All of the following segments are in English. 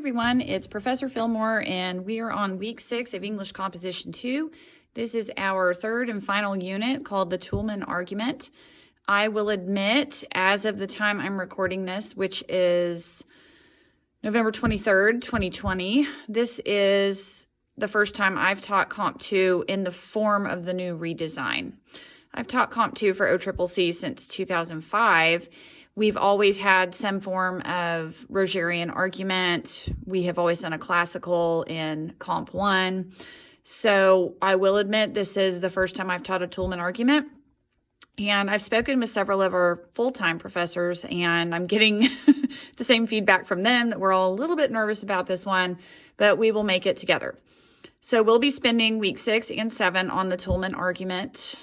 everyone, it's Professor Fillmore and we are on week 6 of English Composition 2. This is our third and final unit called the Toulmin argument. I will admit, as of the time I'm recording this, which is November 23rd, 2020, this is the first time I've taught Comp 2 in the form of the new redesign. I've taught Comp 2 for OCCC since 2005. We've always had some form of Rogerian argument. We have always done a classical in Comp 1. So I will admit this is the first time I've taught a Toulmin argument. And I've spoken with several of our full-time professors, and I'm getting the same feedback from them that we're all a little bit nervous about this one, but we will make it together. So we'll be spending week 6 and 7 on the Toulmin argument.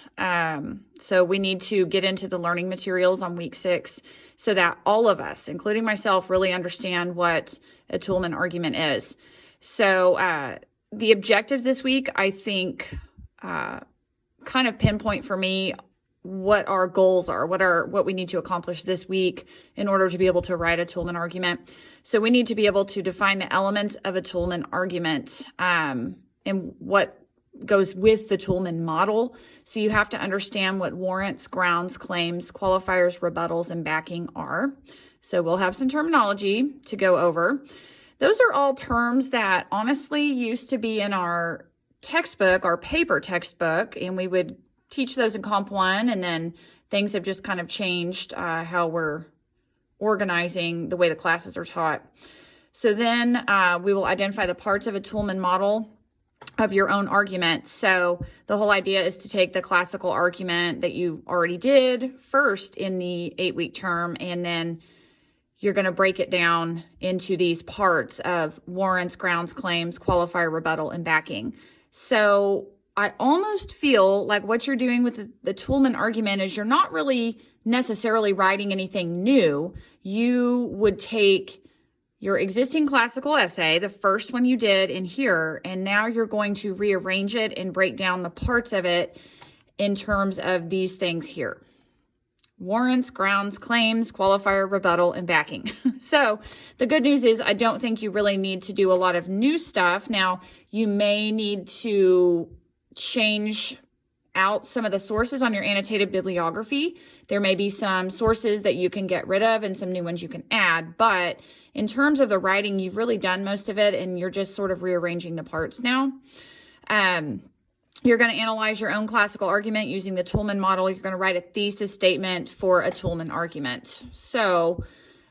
So we need to get into the learning materials on week 6 so that all of us, including myself, really understand what a Toulmin argument is. So the objectives this week, I think, kind of pinpoint for me what our goals are, what we need to accomplish this week in order to be able to write a Toulmin argument. So we need to be able to define the elements of a Toulmin argument and what goes with the Toulmin model. So you have to understand what warrants, grounds, claims, qualifiers, rebuttals, and backing are. So we'll have some terminology to go over. Those are all terms that honestly used to be in our textbook, our paper textbook, and we would teach those in Comp 1, and then things have just kind of changed how we're organizing the way the classes are taught. So then we will identify the parts of a Toulmin model of your own argument. So the whole idea is to take the classical argument that you already did first in the 8-week term, and then you're going to break it down into these parts of warrants, grounds, claims, qualifier, rebuttal, and backing. So I almost feel like what you're doing with the Toulmin argument is you're not really necessarily writing anything new. You would take your existing classical essay, the first one you did in here, and now you're going to rearrange it and break down the parts of it in terms of these things here: warrants, grounds, claims, qualifier, rebuttal, and backing. So the good news is I don't think you really need to do a lot of new stuff. Now, you may need to change out some of the sources on your annotated bibliography. There may be some sources that you can get rid of and some new ones you can add, but in terms of the writing, you've really done most of it and you're just sort of rearranging the parts now. You're going to analyze your own classical argument using the Toulmin model. You're going to write a thesis statement for a Toulmin argument. So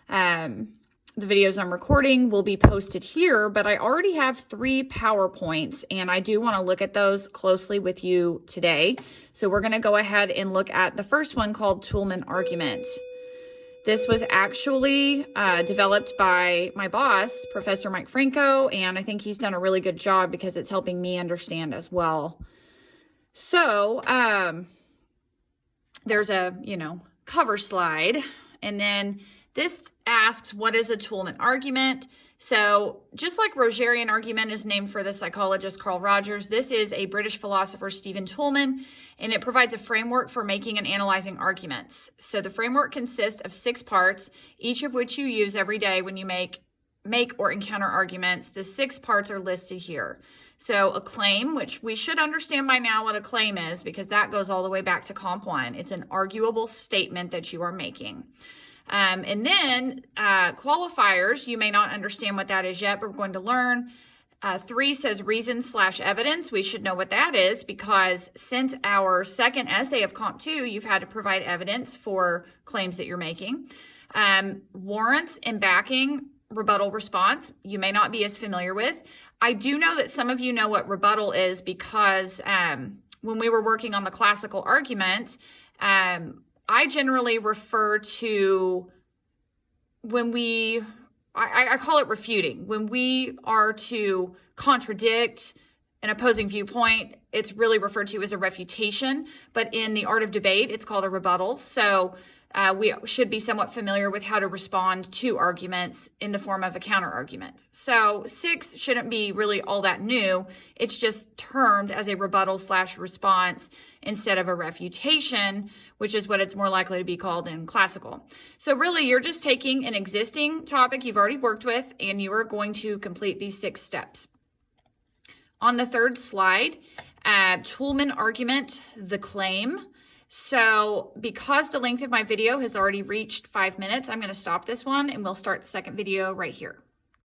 the videos I'm recording will be posted here, but I already have 3 PowerPoints, and I do want to look at those closely with you today. So we're going to go ahead and look at the first one called Toulmin argument. This was actually developed by my boss, Professor Mike Franco, and I think he's done a really good job because it's helping me understand as well. So there's a, cover slide, and then this asks, what is a Toulmin argument? So just like Rogerian argument is named for the psychologist Carl Rogers, this is a British philosopher, Stephen Toulmin, and it provides a framework for making and analyzing arguments. So the framework consists of 6 parts, each of which you use every day when you make or encounter arguments. The 6 parts are listed here. So a claim, which we should understand by now what a claim is, because that goes all the way back to Comp 1. It's an arguable statement that you are making. And then qualifiers, you may not understand what that is yet, but we're going to learn. 3 says reason/evidence. We should know what that is because since our second essay of Comp 2, you've had to provide evidence for claims that you're making. Warrants and backing, rebuttal response, you may not be as familiar with. I do know that some of you know what rebuttal is because when we were working on the classical argument, I generally refer to I call it refuting. When we are to contradict an opposing viewpoint, it's really referred to as a refutation, but in the art of debate, it's called a rebuttal. So we should be somewhat familiar with how to respond to arguments in the form of a counter argument. So 6 shouldn't be really all that new. It's just termed as a rebuttal/response instead of a refutation, which is what it's more likely to be called in classical. So really, you're just taking an existing topic you've already worked with, and you are going to complete these 6 steps. On the third slide, Toulmin argument, the claim. So because the length of my video has already reached 5 minutes, I'm going to stop this one and we'll start the second video right here.